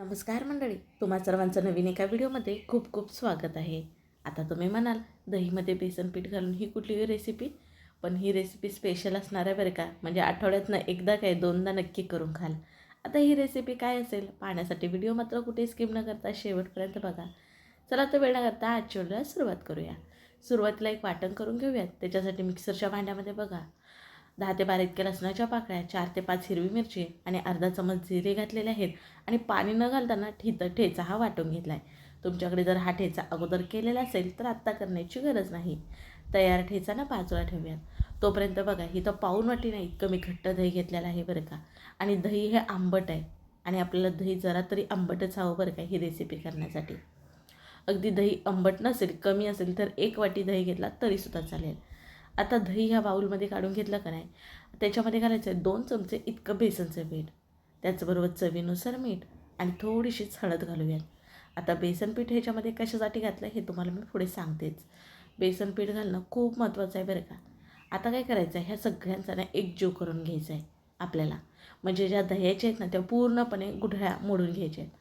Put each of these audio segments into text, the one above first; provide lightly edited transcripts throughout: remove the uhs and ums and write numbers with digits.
नमस्कार मंडळी, तुम्हा सर्वांचं नवीन एका व्हिडिओमध्ये खूप खूप स्वागत आहे. आता तुम्ही म्हणाल दहीमध्ये बेसन पीठ घालून ही कुठली रेसिपी? पण ही रेसिपी स्पेशल असणार आहे बरं का. म्हणजे आठवड्यातनं एकदा काय दोनदा नक्की करून खाल. आता ही रेसिपी काय असेल पाहण्यासाठी व्हिडिओ मात्र कुठे स्किप न करता शेवटपर्यंत बघा. चला तर वेळ न करता आजच्या व्हिडिओला सुरुवात करूया. सुरुवातीला एक वाटण करून घेऊयात. त्याच्यासाठी मिक्सरच्या भांड्यामध्ये बघा 10 ते 12 इतक्या लसणाच्या पाकळ्या, 4 ते 5 हिरवी मिरची आणि अर्धा चमच जिरे घातलेले आहेत आणि पाणी न घालताना ठेचा हा वाटून घेतला आहे. तुमच्याकडे जर हा ठेचा अगोदर केलेला असेल तर आत्ता करण्याची गरज नाही. तयार ठेचा ना बाजूला ठेवूयात. तोपर्यंत बघा इथं पाऊण वाटी नाही इतकं मी घट्ट दही घेतलेलं आहे बरं का. आणि दही हे आंबट आहे आणि आपल्याला दही जरा तरी आंबटच हवं बरं का ही रेसिपी करण्यासाठी. अगदी दही आंबट नसेल, कमी असेल तर 1 वाटी दही घेतला तरीसुद्धा चालेल. आता दही ह्या बाऊलमध्ये काढून घेतलं का नाही, त्याच्यामध्ये घालायचं आहे 2 चमचे इतकं बेसनचं पीठ, त्याचबरोबर चवीनुसार मीठ आणि थोडीशीच हळद घालूयात. आता बेसन पीठ ह्याच्यामध्ये कशासाठी घातलं हे तुम्हाला मी पुढे सांगतेच. बेसन पीठ घालणं खूप महत्त्वाचं आहे बरं का. आता काय करायचं आहे, ह्या सगळ्यांचा ना एकजीव करून घ्यायचा आहे आपल्याला. म्हणजे ज्या दह्याच्या आहेत ना त्या पूर्णपणे गुठळ्या मोडून घ्यायच्या आहेत.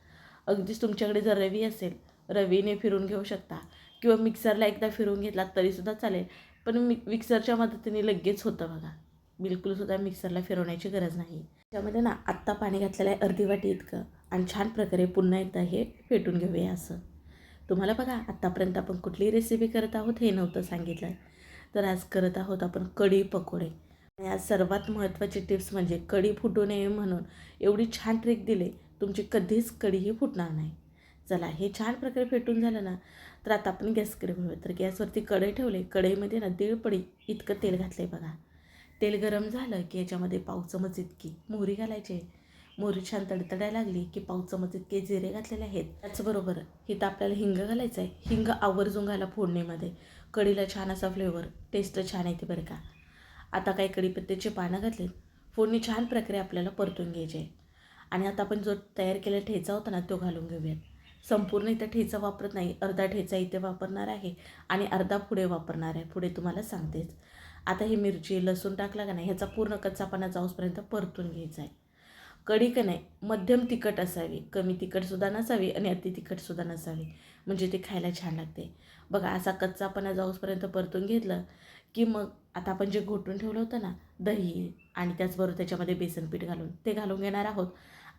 अगदीच तुमच्याकडे जर रवी असेल, रवीने फिरून घेऊ शकता किंवा मिक्सरला एकदा फिरवून घेतला तरीसुद्धा चालेल. पण मिक्सरच्या मदतीने लगेच होतं बघा. बिलकुलसुद्धा मिक्सरला फिरवण्याची गरज नाही. त्यामध्ये ना आत्ता पाणी घातलेलं आहे अर्धी वाटी इतकं आणि छान प्रकारे पुन्हा एकदा हे फेटून घेऊया असं. तुम्हाला बघा आत्तापर्यंत आपण कुठली रेसिपी करत आहोत हे नव्हतं सांगितलं. तर आज करत आहोत आपण कढी पकोडे. आणि आज सर्वात महत्त्वाची टिप्स म्हणजे कढी फुटू नये म्हणून एवढी छान ट्रिक दिली, तुमची कधीच कढीही फुटणार नाही. चला हे छान प्रकारे फेटून झालं ना, तर आता आपण गॅसकडे वळूया. तर गॅसवरती कढई ठेवले. कढईमध्ये ना 1.5 पडी इतकं तेल घातलं आहे बघा. तेल गरम झालं की याच्यामध्ये पाव चमच इतकी मोहरी घालायची. मोहरी छान तडतडायला लागली की पाव चमच इतके जिरे घातलेले आहेत. त्याचबरोबर इथं आपल्याला हिंग घालायचं आहे. हिंग आवर्जून घाला फोडणीमध्ये. कढीला छान असा फ्लेवर, टेस्ट छान येते बरं का. आता काही कढीपत्त्याची पानं घातलीत. फोडणी छान प्रकारे आपल्याला परतून घ्यायची आहे. आणि आता आपण जो तयार केलेला ठेचा होता ना तो घालून घेऊयात. संपूर्ण इथं ठेचा वापरत नाही, अर्धा ठेचा इथे वापरणार आहे आणि अर्धा पुढे वापरणार आहे. पुढे तुम्हाला सांगतेच. आता ही मिरची, लसूण टाकला का नाही ह्याचा पूर्ण कच्चापणा जाऊसपर्यंत परतून घ्यायचा आहे. कढी का नाही मध्यम तिखट असावी, कमी तिखटसुद्धा नसावी आणि अति तिखटसुद्धा नसावी, म्हणजे ते खायला छान लागते. बघा असा कच्चापणा जाऊसपर्यंत परतून घेतलं की मग आता आपण जे घोटून ठेवलं होतं ना दही आणि त्याचबरोबर त्याच्यामध्ये बेसन पीठ घालून ते घालून घेणार आहोत.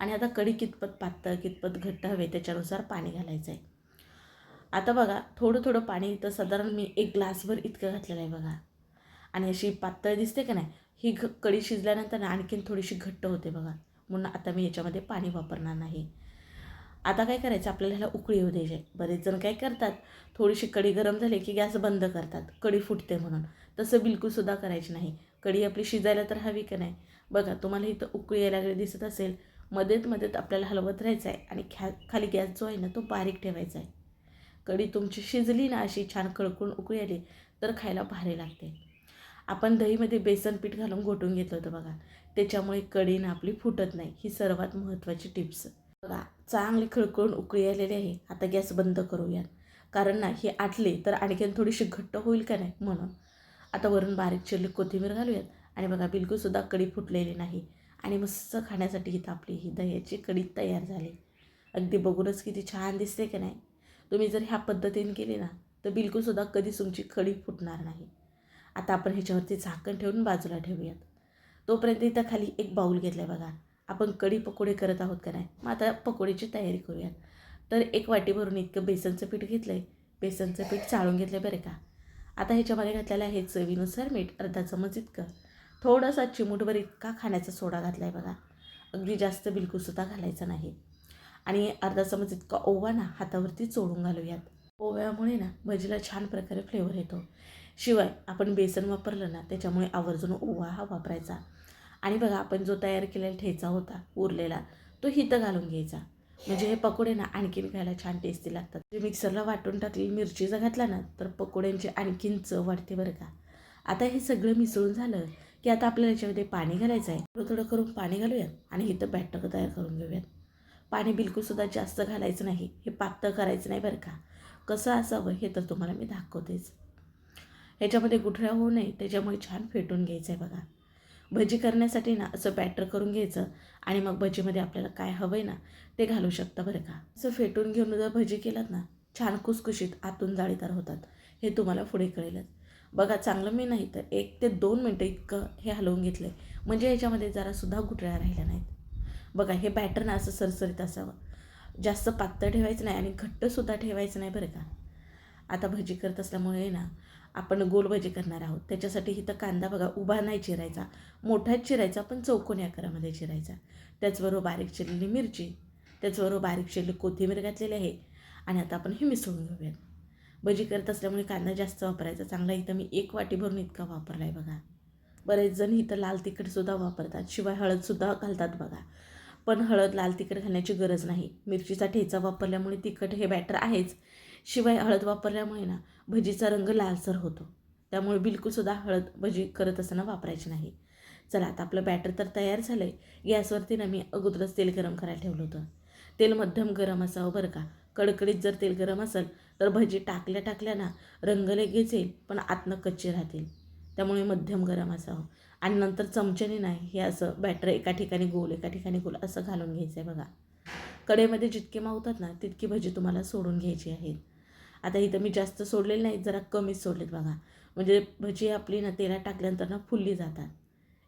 आणि आता कढी कितपत पातळ कितपत घट्ट हवे त्याच्यानुसार पाणी घालायचं आहे. आता बघा थोडं थोडं पाणी इथं साधारण मी 1 ग्लासभर इतकं घातलेलं आहे बघा. आणि अशी पातळ दिसते का नाही, ही कढी शिजल्यानंतर ना आणखीन थोडीशी घट्ट होते बघा. म्हणून आता मी याच्यामध्ये पाणी वापरणार नाही. आता काय करायचं आपल्याला ह्याला उकळी येऊ द्यायची आहे. बरेच जण काय करतात, थोडीशी कढी गरम झाली की गॅस बंद करतात कढी फुटते म्हणून. तसं बिलकुलसुद्धा करायची नाही. कढी आपली शिजायला तर हवी का नाही. बघा तुम्हाला इथं उकळी यायला लागली दिसत असेल. मध्येत आपल्याला हलवत राहायचं आहे आणि खाली गॅस जो आहे ना तो बारीक ठेवायचा आहे. कढी तुमची शिजली ना अशी छान कळकून उकळी आली तर खायला भारी लागते. आपण दहीमध्ये बेसन पीठ घालून घोटून घेतलं होतं बघा. त्याच्यामुळे कढी ना आपली फुटत नाही. ही सर्वात महत्त्वाची टिप्स. बघा चांगली खळखळून उकळी आलेली आहे. आता गॅस बंद करूयात. कारण ना ही आटली तर आणखीन थोडीशी घट्ट होईल का नाही म्हणून. आता वरून बारीक चिरली कोथिंबीर घालूयात. आणि बघा बिलकुलसुद्धा कढी फुटलेली नाही. आणि मस्त खाण्यासाठी इथं आपली ही दह्याची कढी तयार झाली. अगदी बघूनच किती छान दिसते का नाही. तुम्ही जर ह्या पद्धतीने केली ना तर बिलकुलसुद्धा कधीच तुमची कढी फुटणार नाही. आता आपण ह्याच्यावरती झाकण ठेवून बाजूला ठेवूयात. तोपर्यंत इथं खाली एक बाऊल घेतला आहे बघा. आपण कढी पकोडे करत आहोत का नाही, मग आता पकोडीची तयारी करूयात. तर 1 वाटी भरून इतकं बेसनचं पीठ घेतलं आहे. बेसनचं पीठ चाळून घेतलं आहे बरं का. आता ह्याच्यामध्ये घातलेलं आहे चवीनुसार मीठ, अर्धा चमच इतकं. थोडासा चिमूटभर इतका खाण्याचा सोडा घातला आहे बघा. अगदी जास्त बिलकुलसुद्धा घालायचं नाही. आणि अर्धा चमच इतका ओवा ना हातावरती चोळून घालूयात. ओव्यामुळे ना भजीला छान प्रकारे फ्लेवर येतो. शिवाय आपण बेसन वापरलं ना त्याच्यामुळे आवर्जून ओवा हा वापरायचा. आणि बघा आपण जो तयार केलेला ठेचा होता उरलेला तो हिथं घालून घ्यायचा. म्हणजे हे पकोडे ना आणखीन खायला छान टेस्टी लागतात. जे मिक्सरला वाटून टाकली मिरची जर घातला ना तर पकोड्यांची आणखीन चव वाढते बरं का. आता हे सगळं मिसळून झालं की आता आपल्याला याच्यामध्ये पाणी घालायचं आहे. थोडं थोडं करून पाणी घालूयात आणि इथं बॅटर तयार करून घेऊयात. पाणी बिलकुलसुद्धा जास्त घालायचं नाही. हे पातळ करायचं नाही बरं का. कसं असावं हे तर तुम्हाला मी दाखवतेच. ह्याच्यामध्ये गुठळ्या होऊ नये त्याच्यामुळे छान फेटून घ्यायचं आहे बघा. भजी करण्यासाठी ना असं बॅटर करून घ्यायचं आणि मग भजीमध्ये आपल्याला काय हवं आहे ना ते घालू शकता बरं का. असं फेटून घेऊन जर भजी केलात ना छान कुसकुशीत आतून जाळीदार होतात, हे तुम्हाला पुढे कळेलच. बघा चांगलं मी नाही तर 1 ते 2 मिनटं इतकं हे हलवून घेतलं आहे, म्हणजे याच्यामध्ये जरासुद्धा गुठळ्या राहिल्या नाहीत. बघा हे बॅटर ना असं सरसरीत असावं, जास्त पातळ ठेवायचं नाही आणि घट्टसुद्धा ठेवायचं नाही बरं का. आता भजी करत असल्यामुळे ना आपण गोल भजी करणार आहोत, त्याच्यासाठी इथं कांदा बघा उभा नाही चिरायचा, मोठाच चिरायचा पण चौकोनी आकारामध्ये चिरायचा. त्याचबरोबर बारीक चिरलेली मिरची, त्याचबरोबर बारीक चिरलेली कोथिंबीर घातलेली आहे. आणि आता आपण हे मिसळून घेऊयात. भजी करत असल्यामुळे कांदा जास्त वापरायचा चांगला, इथं मी 1 वाटी भरून इतका वापरला आहे बघा. बरेच जण इथं लाल तिखटसुद्धा वापरतात, शिवाय हळदसुद्धा घालतात बघा. पण हळद लाल तिखट घालण्याची गरज नाही, मिरचीचा ठेचा वापरल्यामुळे तिखट हे बॅटर आहेच, शिवाय हळद वापरल्यामुळे ना भजीचा रंग लालसर होतो, त्यामुळे बिलकुलसुद्धा हळद भजी करत असताना वापरायची नाही. चला आता आपलं बॅटर तर तयार झालं आहे. गॅसवरती ना मी अगोदरच तेल गरम करायला ठेवलं होतं. तेल मध्यम गरम असावं बरं का. कडकडीत जर तेल गरम असेल तर भजी टाकल्या ना रंग लगेच येईल पण आतनं कच्चे राहतील, त्यामुळे मध्यम गरम असावं. आणि नंतर चमच्याने नाही हे असं बॅटर एका ठिकाणी गोल एका ठिकाणी गोल असं घालून घ्यायचं आहे बघा. कढईमध्ये जितके मावतात ना तितकी भजी तुम्हाला सोडून घ्यायची आहेत. आता इथं मी जास्त सोडलेले नाहीत, जरा कमीच सोडलेत बघा, म्हणजे भजी आपली ना तेलात टाकल्यानंतर ना फुलली जातात.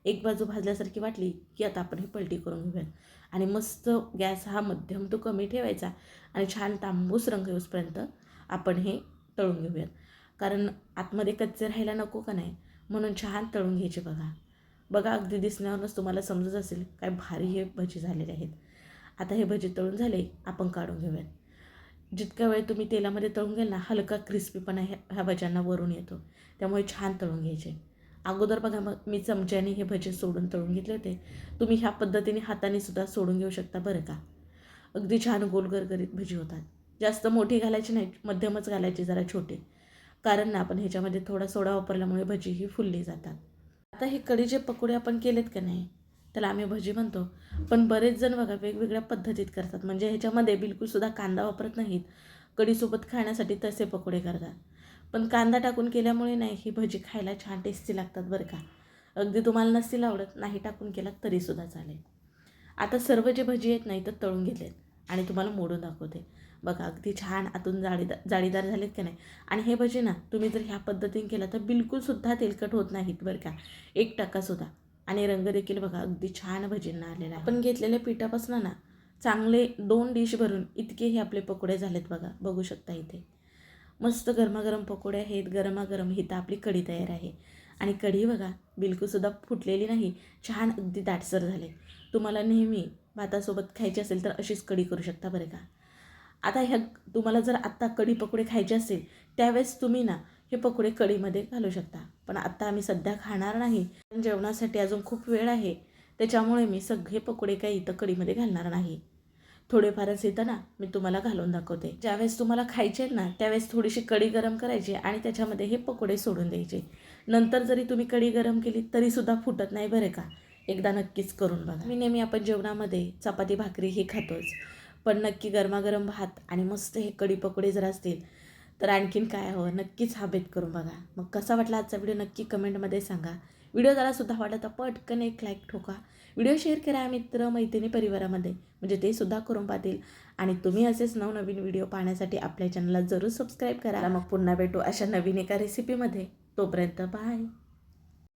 एक बाजू भाजल्यासारखी वाटली की आता आपण ही पलटी करून घेऊयात आणि मस्त गॅस हा मध्यम तो कमी ठेवायचा आणि छान तांबूस रंग येऊसपर्यंत आपण हे तळून घेऊयात. कारण आतमध्ये कच्चे राहायला नको का नाही, म्हणून छान तळून घ्यायचे बघा. बघा अगदी दिसण्यावरूनच तुम्हाला समजत असेल काय भारी हे भजी झालेले आहेत. आता हे भजी तळून झाले, आपण काढून घेऊयात. जितका वेळ तुम्ही तेलामध्ये तळून घ्याल ना हलका क्रिस्पीपणा ह्या भज्यांना वरून येतो, त्यामुळे छान तळून घ्यायचे. अगोदर बघा मग मी चमच्याने हे भजे सोडून तळून घेतले होते, तुम्ही ह्या पद्धतीने हाताने सुद्धा सोडून घेऊ शकता बरं का. अगदी छान गोल गरगरीत भजी होतात. जास्त मोठी घालायची नाही, मध्यमच घालायची जरा छोटे, कारण ना आपण ह्याच्यामध्ये थोडा सोडा वापरल्यामुळे भजी ही फुलली जातात. आता हे कढीचे पकोडे आपण केलेत का नाही त्याला आम्ही भजी म्हणतो, पण बरेच जण बघा वेगवेगळ्या पद्धतीत करतात, म्हणजे ह्याच्यामध्ये बिलकुलसुद्धा कांदा वापरत नाहीत, कढीसोबत खाण्यासाठी तसे पकोडे करतात. पण कांदा टाकून केल्यामुळे नाही ही भजी खायला छान टेस्टी लागतात बरं का. अगदी तुम्हाला नसतील आवडत नाही टाकून केलात तरीसुद्धा चालेल. आता सर्व जे भजी आहेत नाही तर तळून घेतलेत आणि तुम्हाला मोडून दाखवते. बघा अगदी छान आतून जाळीदार झालेत का नाही. आणि हे भजी ना तुम्ही जर ह्या पद्धतीने केला तर बिलकुलसुद्धा तेलकट होत नाहीत बरं का, 1% आणि रंग देखील बघा अगदी छान भजींना आलेला आहे. आपण घेतलेल्या पिठापासून ना चांगले 2 डिश भरून इतके हे आपले पकोडे झालेत बघा, बघू शकता इथे. मस्त गरमागरम पकोडे आहेत, गरमागरम इथं आपली कढी तयार आहे. आणि कढी बघा बिलकुलसुद्धा फुटलेली नाही, छान अगदी दाटसर झाले. तुम्हाला नेहमी भातासोबत खायची असेल तर अशीच कढी करू शकता बरं का. आता ह्या तुम्हाला जर आत्ता कढी पकोडे खायचे असेल त्यावेळेस तुम्ही ना हे पकोडे कढीमध्ये घालू शकता, पण आत्ता आम्ही सध्या खाणार नाही, जेवणासाठी अजून खूप वेळ आहे, त्याच्यामुळे मी सगळे पकोडे काही इथं कढीमध्ये घालणार नाही. थोडेफारच येतं ना मी तुम्हाला घालून दाखवते. ज्यावेळेस तुम्हाला खायचे आहेत ना त्यावेळेस थोडीशी कढी गरम करायची आणि त्याच्यामध्ये हे पकोडे सोडून द्यायचे. नंतर जरी तुम्ही कढी गरम केली तरीसुद्धा फुटत नाही बरं का. एकदा नक्कीच करून बघा. मी नेहमी आपण जेवणामध्ये चपाती भाकरी हे खातोच, पण नक्की गरमागरम भात आणि मस्त हे कढी पकोडे जर असतील तर आणखीन काय हवं. नक्कीच हा बेत करून बघा. मग कसा वाटला आजचा व्हिडिओ नक्की कमेंटमध्ये सांगा. व्हिडिओ जरासुद्धा वाटला तर पटकन एक लाईक ठोका. व्हिडिओ शेअर करा मित्र मैत्रिणी परिवारामध्ये, म्हणजे ते सुद्धा करून पाहतील. आणि तुम्ही असेच नवनवीन व्हिडिओ पाहण्यासाठी आपल्या चॅनलला जरूर सबस्क्राईब करा. मग पुन्हा भेटू अशा नवीन एका रेसिपीमध्ये. तोपर्यंत बाय.